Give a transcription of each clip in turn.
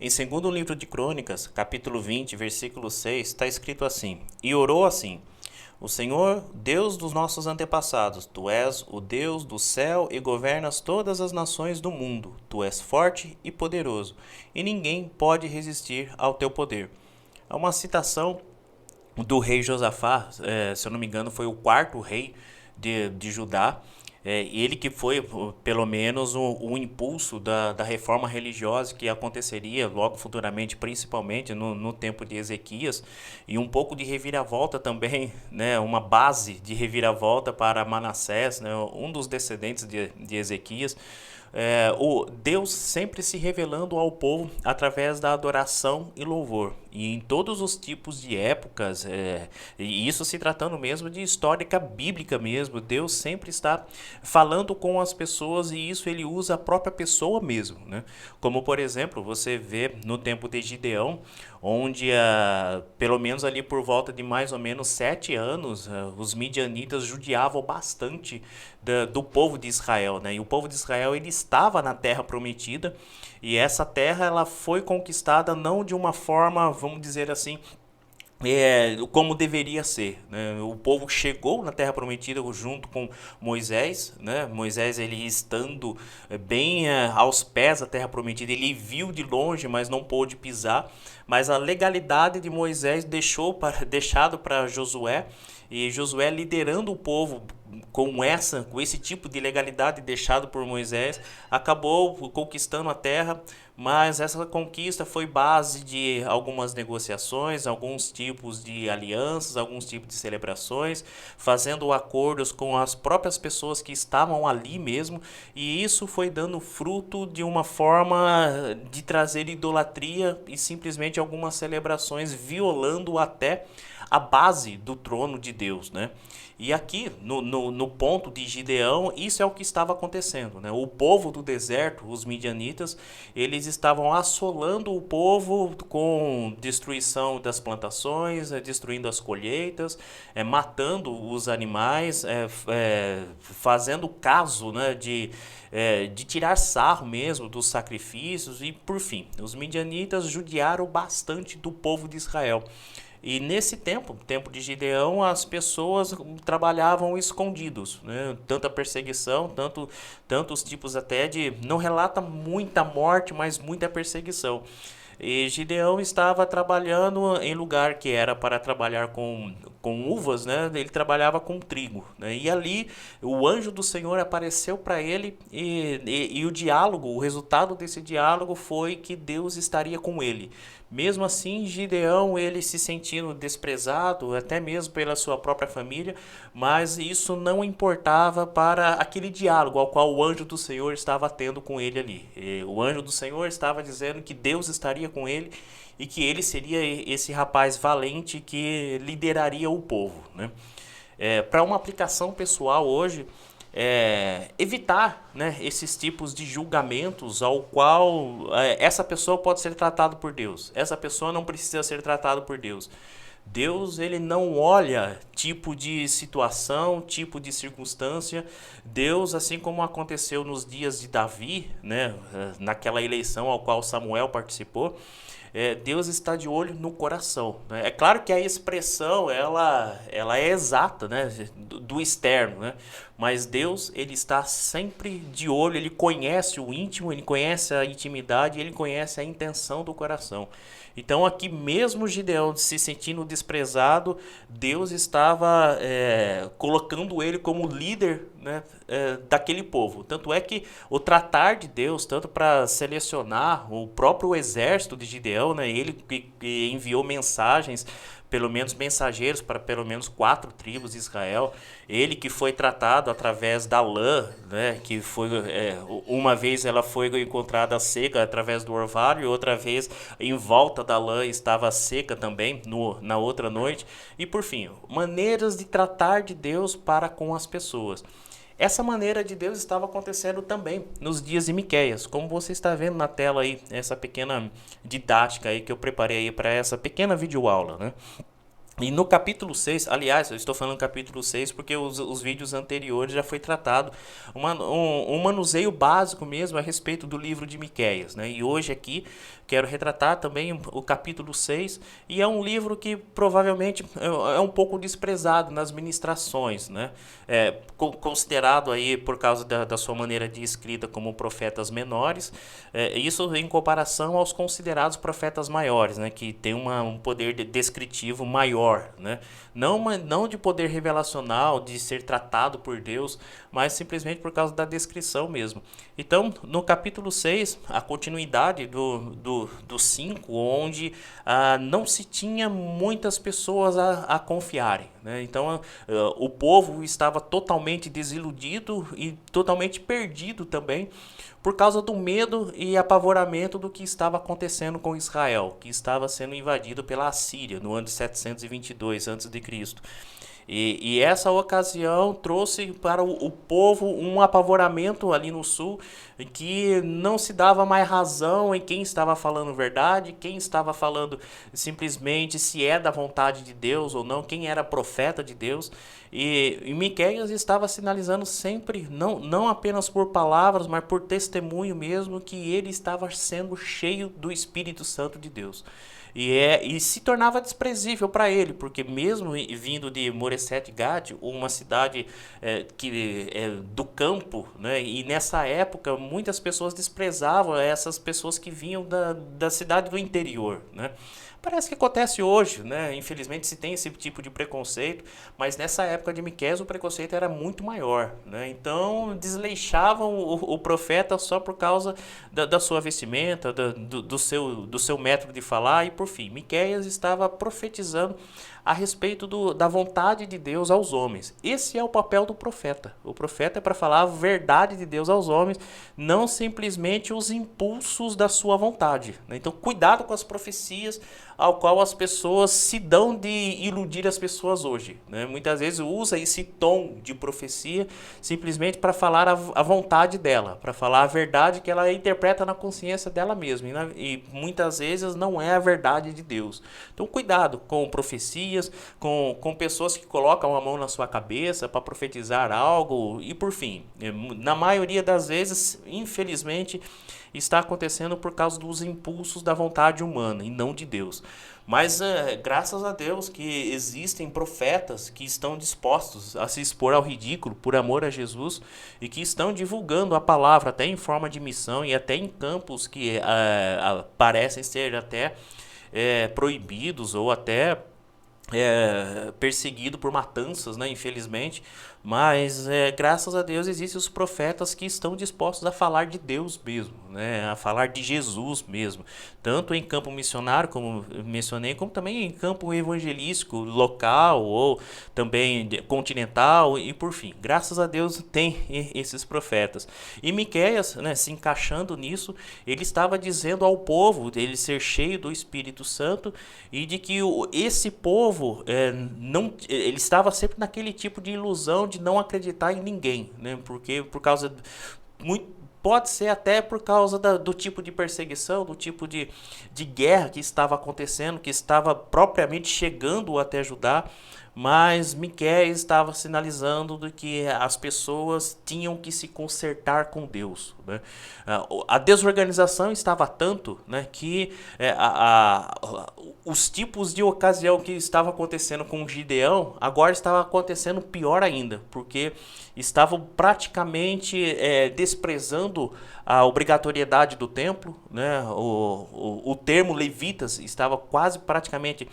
Em segundo livro de Crônicas, capítulo 20, versículo 6, está escrito assim: E orou assim: O Senhor, Deus dos nossos antepassados, tu és o Deus do céu e governas todas as nações do mundo. Tu és forte e poderoso, e ninguém pode resistir ao teu poder. É uma citação do rei Josafá, se eu não me engano, foi o quarto rei de Judá. Ele que foi, pelo menos, o impulso da reforma religiosa que aconteceria logo futuramente, principalmente no tempo de Ezequias, e um pouco de reviravolta também, né, uma base de reviravolta para Manassés, né, um dos descendentes de Ezequias. O Deus sempre se revelando ao povo através da adoração e louvor. E em todos os tipos de épocas, e isso se tratando mesmo de histórica bíblica mesmo, Deus sempre está falando com as pessoas e isso ele usa a própria pessoa mesmo, né? Como por exemplo, você vê no tempo de Gideão, onde pelo menos ali por volta de mais ou menos 7 anos, os midianitas judiavam bastante do povo de Israel, né? E o povo de Israel ele estava na terra prometida e essa terra ela foi conquistada não de uma forma, vamos dizer assim, como deveria ser, né? O povo chegou na Terra Prometida junto com Moisés, né? Moisés ele estando bem aos pés da Terra Prometida, ele viu de longe, mas não pôde pisar. Mas a legalidade de Moisés deixado para Josué e Josué liderando o povo com esse tipo de legalidade deixado por Moisés, acabou conquistando a terra, mas essa conquista foi base de algumas negociações, alguns tipos de alianças, alguns tipos de celebrações, fazendo acordos com as próprias pessoas que estavam ali mesmo, e isso foi dando fruto de uma forma de trazer idolatria e simplesmente algumas celebrações violando até a base do trono de Deus, né? E aqui, no ponto de Gideão, isso é o que estava acontecendo, né? O povo do deserto, os midianitas, eles estavam assolando o povo com destruição das plantações, destruindo as colheitas, matando os animais, fazendo caso, né, de tirar sarro mesmo dos sacrifícios e, por fim, os midianitas judiaram bastante do povo de Israel. E nesse tempo de Gideão, as pessoas trabalhavam escondidos, né? Tanta perseguição, tantos tipos até de... Não relata muita morte, mas muita perseguição. E Gideão estava trabalhando em lugar que era para trabalhar com uvas, né? Ele trabalhava com trigo, né? E ali o anjo do Senhor apareceu para ele e o diálogo, o resultado desse diálogo foi que Deus estaria com ele. Mesmo assim, Gideão, ele se sentindo desprezado, até mesmo pela sua própria família, mas isso não importava para aquele diálogo ao qual o anjo do Senhor estava tendo com ele ali. E o anjo do Senhor estava dizendo que Deus estaria com ele e que ele seria esse rapaz valente que lideraria o povo, né? Para uma aplicação pessoal hoje, evitar, né, esses tipos de julgamentos ao qual essa pessoa pode ser tratada por Deus, essa pessoa não precisa ser tratada por Deus. Deus ele não olha tipo de situação, tipo de circunstância. Deus, assim como aconteceu nos dias de Davi, né, naquela eleição ao qual Samuel participou, Deus está de olho no coração, né? É claro que a expressão ela é exata, né, do externo, né? Mas Deus ele está sempre de olho, ele conhece o íntimo, ele conhece a intimidade, ele conhece a intenção do coração. Então aqui mesmo Gideão se sentindo desprezado, Deus estava colocando ele como líder, né, daquele povo. Tanto é que o tratar de Deus, tanto para selecionar o próprio exército de Gideão, né, ele que enviou mensagens, pelo menos mensageiros para pelo menos 4 tribos de Israel. Ele que foi tratado através da lã, né, que foi uma vez ela foi encontrada seca através do orvalho e outra vez em volta da lã estava seca também na outra noite. E por fim, maneiras de tratar de Deus para com as pessoas. Essa maneira de Deus estava acontecendo também nos dias de Miqueias, como você está vendo na tela aí, essa pequena didática aí que eu preparei aí para essa pequena videoaula, né? E no capítulo 6, aliás, eu estou falando capítulo 6 porque os vídeos anteriores já foi tratado um manuseio básico mesmo a respeito do livro de Miqueias, né? E hoje aqui quero retratar também o capítulo 6, e é um livro que provavelmente é um pouco desprezado nas ministrações, né? Considerado aí por causa da sua maneira de escrita como profetas menores, isso em comparação aos considerados profetas maiores, né? Que tem um poder descritivo maior, né? Não de poder revelacional, de ser tratado por Deus, mas simplesmente por causa da descrição mesmo. Então, no capítulo 6, a continuidade do 5, onde não se tinha muitas pessoas a confiarem, né? Então, o povo estava totalmente desiludido e totalmente perdido também, por causa do medo e apavoramento do que estava acontecendo com Israel, que estava sendo invadido pela Assíria no ano de 722 a.C. E essa ocasião trouxe para o povo um apavoramento ali no sul, em que não se dava mais razão em quem estava falando verdade, quem estava falando simplesmente se é da vontade de Deus ou não, quem era profeta de Deus. E Miqueias estava sinalizando sempre, não apenas por palavras, mas por testemunho mesmo, que ele estava sendo cheio do Espírito Santo de Deus. E se tornava desprezível para ele, porque mesmo vindo de Moreset Gad, uma cidade do campo, né, e nessa época muitas pessoas desprezavam essas pessoas que vinham da cidade do interior, né? Parece que acontece hoje, né? Infelizmente se tem esse tipo de preconceito, mas nessa época de Miqueias o preconceito era muito maior, né? Então desleixavam o profeta só por causa da sua vestimenta, do seu método de falar, e por fim, Miqueias estava profetizando a respeito da vontade de Deus aos homens. Esse é o papel do profeta. O profeta é para falar a verdade de Deus aos homens, não simplesmente os impulsos da sua vontade, né? Então, cuidado com as profecias ao qual as pessoas se dão de iludir as pessoas hoje, né? Muitas vezes usa esse tom de profecia simplesmente para falar a vontade dela, para falar a verdade que ela interpreta na consciência dela mesma, e muitas vezes não é a verdade de Deus. Então, cuidado com profecias, com pessoas que colocam a mão na sua cabeça para profetizar algo, e por fim, na maioria das vezes, infelizmente, está acontecendo por causa dos impulsos da vontade humana e não de Deus. Mas graças a Deus que existem profetas que estão dispostos a se expor ao ridículo por amor a Jesus, e que estão divulgando a palavra até em forma de missão e até em campos que parecem ser até proibidos ou até perseguido por matanças, né, infelizmente, mas graças a Deus existem os profetas que estão dispostos a falar de Deus mesmo, né, a falar de Jesus mesmo, tanto em campo missionário, como mencionei, como também em campo evangelístico local ou também continental, e por fim, graças a Deus tem esses profetas. E Miqueias, né, se encaixando nisso, ele estava dizendo ao povo dele ser cheio do Espírito Santo, e de que esse povo ele estava sempre naquele tipo de ilusão de não acreditar em ninguém, né? Porque por causa pode ser até por causa do tipo de perseguição, do tipo de guerra que estava acontecendo, que estava propriamente chegando até Judá, mas Miqueias estava sinalizando de que as pessoas tinham que se consertar com Deus, né? A desorganização estava tanto, né, que os tipos de ocasião que estava acontecendo com Gideão agora estava acontecendo pior ainda, porque estavam praticamente desprezando a obrigatoriedade do templo, né? O termo levitas estava quase praticamente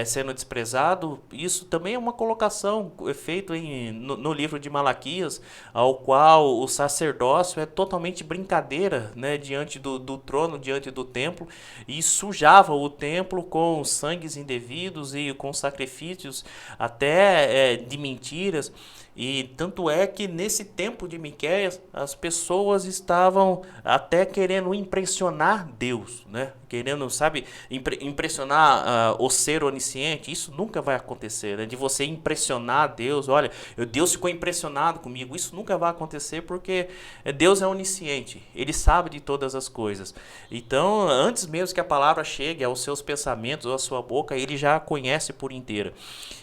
sendo desprezado. Isso também é uma colocação feita no livro de Malaquias, ao qual o sacerdócio é totalmente brincadeira, né, diante do trono, diante do templo, e sujava o templo com sangues indevidos e com sacrifícios até de mentiras. E tanto é que nesse tempo de Miqueias, as pessoas estavam até querendo impressionar Deus, né? Querendo, sabe, impressionar o ser onisciente. Isso nunca vai acontecer, né? De você impressionar Deus. Olha, Deus ficou impressionado comigo. Isso nunca vai acontecer porque Deus é onisciente. Ele sabe de todas as coisas. Então, antes mesmo que a palavra chegue aos seus pensamentos ou à sua boca, ele já a conhece por inteira.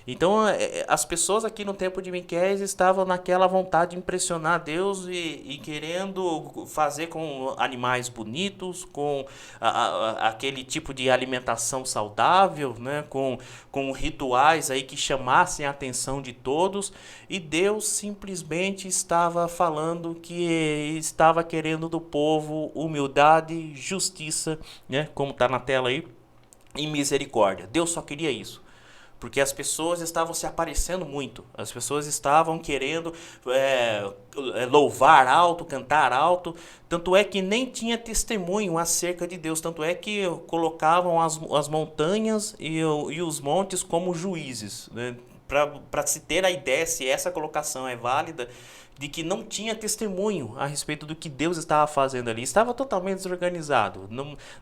Então, as pessoas aqui no tempo de Miqueias estavam naquela vontade de impressionar Deus e querendo fazer com animais bonitos, com aquele tipo de alimentação saudável, né? Com rituais aí que chamassem a atenção de todos, e Deus simplesmente estava falando que estava querendo do povo humildade, justiça, né? Como está na tela aí, e misericórdia. Deus só queria isso. Porque as pessoas estavam se aparecendo muito, as pessoas estavam querendo louvar alto, cantar alto, tanto é que nem tinha testemunho acerca de Deus, tanto é que colocavam as montanhas e os montes como juízes, né? Para se ter a ideia se essa colocação é válida, de que não tinha testemunho a respeito do que Deus estava fazendo ali. Estava totalmente desorganizado.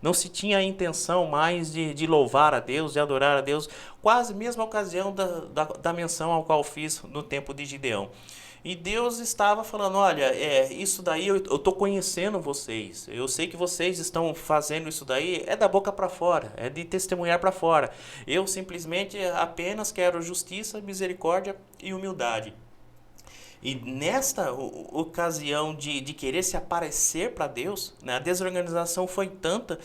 Não se tinha a intenção mais de louvar a Deus, de adorar a Deus. Quase mesma ocasião da menção ao qual fiz no tempo de Gideão. E Deus estava falando, olha, isso daí eu estou conhecendo vocês. Eu sei que vocês estão fazendo isso daí, é da boca para fora, é de testemunhar para fora. Eu simplesmente apenas quero justiça, misericórdia e humildade. E nesta ocasião de querer se aparecer para Deus, né, a desorganização foi tanta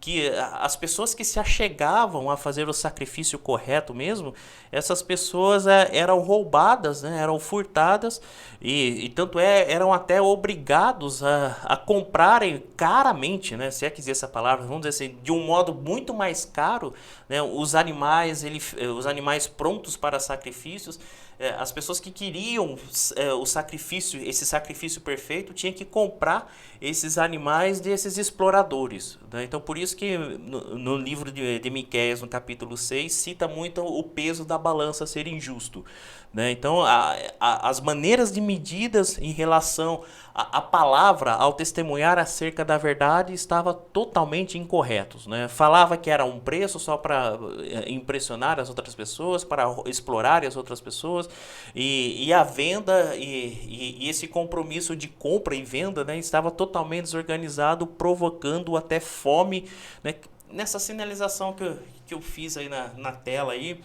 que as pessoas que se achegavam a fazer o sacrifício correto mesmo, essas pessoas eram roubadas, né, eram furtadas e tanto eram até obrigados a comprarem caramente, né, se é que existe essa palavra, vamos dizer assim, de um modo muito mais caro, né, os animais prontos para sacrifícios. As pessoas que queriam o sacrifício, esse sacrifício perfeito, tinham que comprar esses animais desses exploradores, né? Então, por isso que no livro de Miqueias, no capítulo 6, cita muito o peso da balança ser injusto, né? Então, as maneiras de medidas em relação à palavra, ao testemunhar acerca da verdade, estava totalmente incorretos, né? Falava que era um preço só para impressionar as outras pessoas, para explorar as outras pessoas, e a venda e esse compromisso de compra e venda, né, estava totalmente desorganizado, provocando até fome, né? Nessa sinalização que eu fiz aí na tela aí,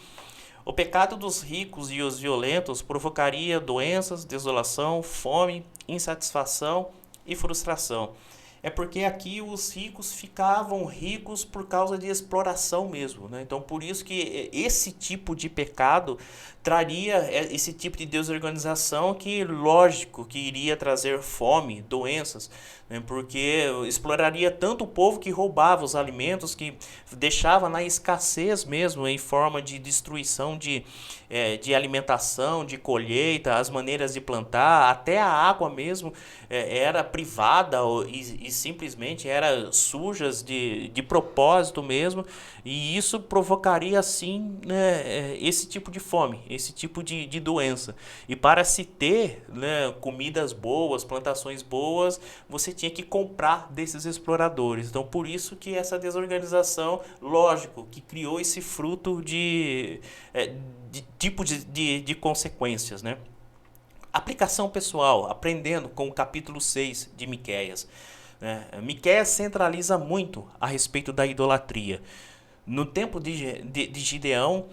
o pecado dos ricos e os violentos provocaria doenças, desolação, fome, insatisfação e frustração. É porque aqui os ricos ficavam ricos por causa de exploração mesmo, né? Então, por isso que esse tipo de pecado traria esse tipo de desorganização que, lógico, que iria trazer fome, doenças, né? Porque exploraria tanto o povo que roubava os alimentos, que deixava na escassez mesmo, em forma de destruição de alimentação, de colheita, as maneiras de plantar, até a água mesmo era privada e simplesmente era sujas de propósito mesmo, e isso provocaria assim, né, esse tipo de fome, esse tipo de doença. E para se ter, né, comidas boas, plantações boas, você tinha que comprar desses exploradores. Então, por isso que essa desorganização, lógico, que criou esse fruto de tipo de consequências, né? Aplicação pessoal, aprendendo com o capítulo 6 de Miqueias. Miqueias centraliza muito a respeito da idolatria. No tempo de Gideão,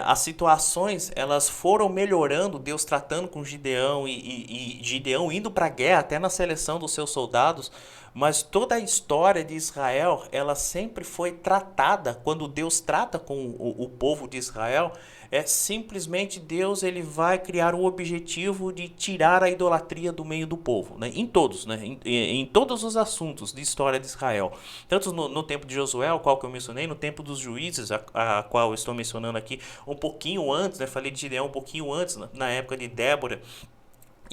as situações elas foram melhorando, Deus tratando com Gideão e Gideão indo para a guerra, até na seleção dos seus soldados, mas toda a história de Israel, ela sempre foi tratada, quando Deus trata com o povo de Israel, simplesmente Deus ele vai criar o objetivo de tirar a idolatria do meio do povo, né? Em todos, né? Em todos os assuntos de história de Israel, tanto no tempo de Josué, o qual que eu mencionei, no tempo dos juízes, a qual eu estou mencionando aqui um pouquinho antes, né? Falei de Gideão um pouquinho antes, na época de Débora,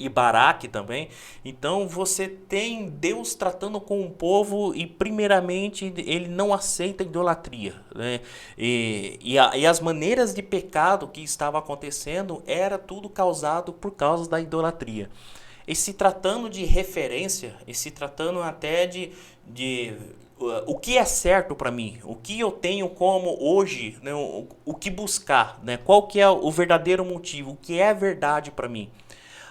e Baraque também. Então você tem Deus tratando com o povo e primeiramente ele não aceita idolatria, né? E as maneiras de pecado que estava acontecendo era tudo causado por causa da idolatria. E se tratando de referência, e se tratando até de o que é certo para mim, o que eu tenho como hoje, né, o que buscar, né, qual que é o verdadeiro motivo, o que é verdade para mim.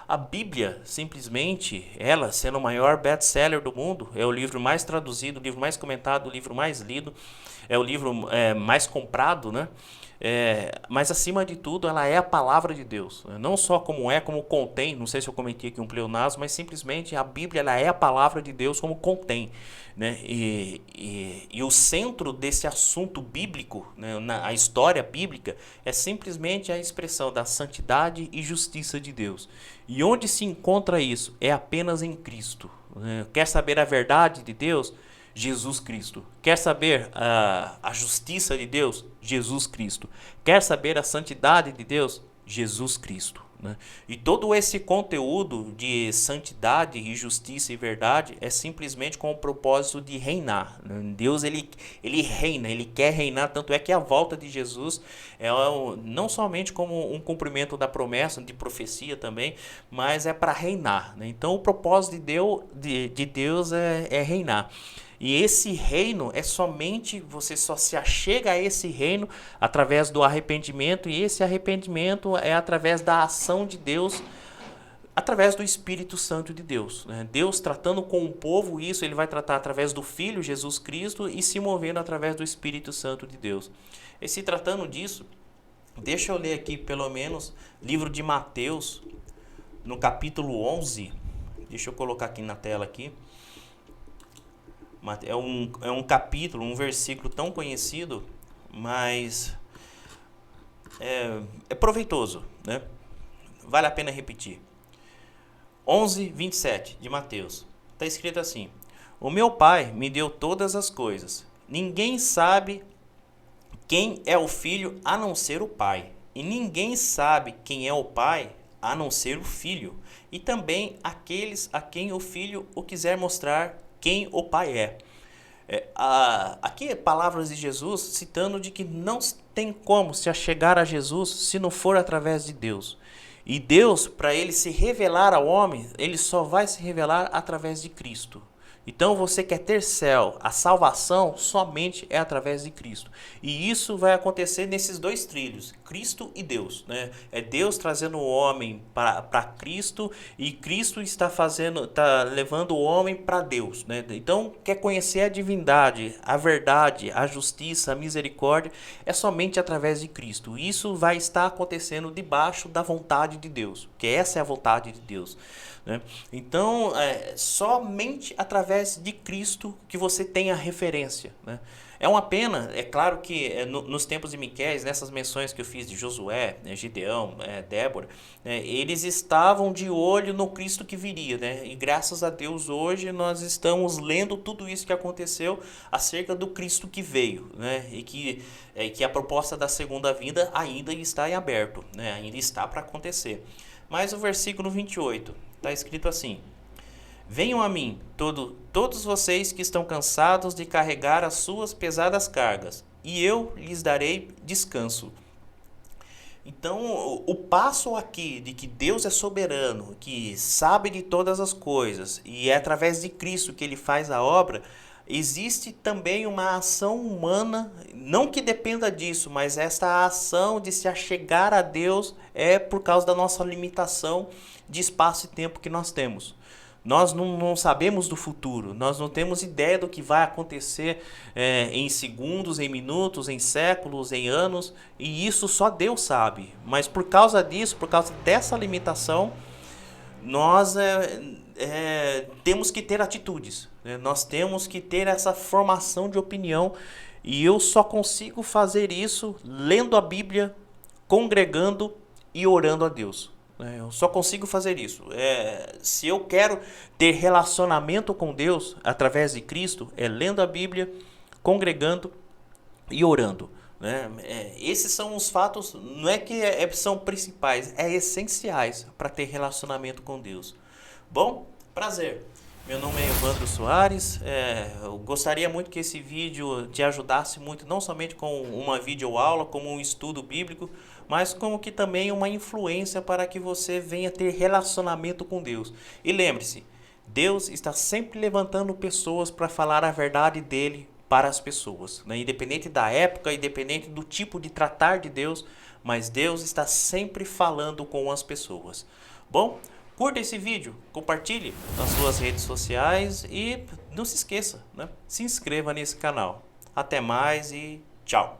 A Bíblia, simplesmente, ela sendo o maior best-seller do mundo, é o livro mais traduzido, o livro mais comentado, o livro mais lido, é o livro mais comprado, né? Mas acima de tudo, ela é a palavra de Deus. Não só como contém, não sei se eu comentei aqui um pleonasmo, mas simplesmente a Bíblia ela é a palavra de Deus como contém. Né? E o centro desse assunto bíblico, né, a história bíblica, é simplesmente a expressão da santidade e justiça de Deus. E onde se encontra isso? É apenas em Cristo. Né? Quer saber a verdade de Deus? Jesus Cristo. Quer saber a justiça de Deus? Jesus Cristo. Quer saber a santidade de Deus? Jesus Cristo. Né? E todo esse conteúdo de santidade e justiça e verdade é simplesmente com o propósito de reinar. Deus ele reina, ele quer reinar, tanto é que a volta de Jesus é não somente como um cumprimento da promessa, de profecia também, mas é para reinar. Né? Então o propósito de Deus é reinar. E esse reino é somente, você só se achega a esse reino através do arrependimento, e esse arrependimento é através da ação de Deus, através do Espírito Santo de Deus. Né? Deus tratando com o povo, isso ele vai tratar através do Filho Jesus Cristo e se movendo através do Espírito Santo de Deus. E se tratando disso, deixa eu ler aqui pelo menos livro de Mateus, no capítulo 11, deixa eu colocar aqui na tela aqui. É um capítulo, um versículo tão conhecido, mas é proveitoso, né? Vale a pena repetir. 11:27 de Mateus. Está escrito assim: O meu Pai me deu todas as coisas. Ninguém sabe quem é o Filho a não ser o Pai. E ninguém sabe quem é o Pai a não ser o Filho. E também aqueles a quem o Filho o quiser mostrar quem o Pai é. Aqui palavras de Jesus citando de que não tem como se achegar a Jesus se não for através de Deus. E Deus, para ele se revelar ao homem, ele só vai se revelar através de Cristo. Então você quer ter céu, a salvação somente é através de Cristo. E isso vai acontecer nesses dois trilhos, Cristo e Deus. Né? É Deus trazendo o homem para Cristo e Cristo está levando o homem para Deus. Né? Então quer conhecer a divindade, a verdade, a justiça, a misericórdia, é somente através de Cristo. Isso vai estar acontecendo debaixo da vontade de Deus, porque essa é a vontade de Deus. Né? Então, somente através de Cristo que você tem a referência. Né? É uma pena, é claro que nos tempos de Miqueias, nessas menções que eu fiz de Josué, Gideão, Débora, eles estavam de olho no Cristo que viria. Né? E graças a Deus hoje nós estamos lendo tudo isso que aconteceu acerca do Cristo que veio. Né? E que a proposta da segunda vinda ainda está em aberto, né? Ainda está para acontecer. Mas o versículo 28 está escrito assim: Venham a mim, todos vocês que estão cansados de carregar as suas pesadas cargas, e eu lhes darei descanso. Então, o passo aqui de que Deus é soberano, que sabe de todas as coisas, e é através de Cristo que ele faz a obra, existe também uma ação humana, não que dependa disso, mas essa ação de se achegar a Deus é por causa da nossa limitação de espaço e tempo que nós temos. Nós não sabemos do futuro, nós não temos ideia do que vai acontecer em segundos, em minutos, em séculos, em anos, e isso só Deus sabe. Mas por causa disso, por causa dessa limitação, nós temos que ter atitudes, né? Nós temos que ter essa formação de opinião, e eu só consigo fazer isso lendo a Bíblia, congregando e orando a Deus. Eu só consigo fazer isso. Se eu quero ter relacionamento com Deus através de Cristo, é lendo a Bíblia, congregando e orando. né? Esses são os fatos, não é que são principais, é essenciais para ter relacionamento com Deus. Bom, prazer. Meu nome é Evandro Soares. Eu gostaria muito que esse vídeo te ajudasse muito, não somente com uma videoaula, como um estudo bíblico, mas como que também uma influência para que você venha ter relacionamento com Deus. E lembre-se, Deus está sempre levantando pessoas para falar a verdade dele para as pessoas, né? Independente da época, independente do tipo de tratar de Deus, mas Deus está sempre falando com as pessoas. Bom, curta esse vídeo, compartilhe nas suas redes sociais e não se esqueça, né? Se inscreva nesse canal. Até mais e tchau!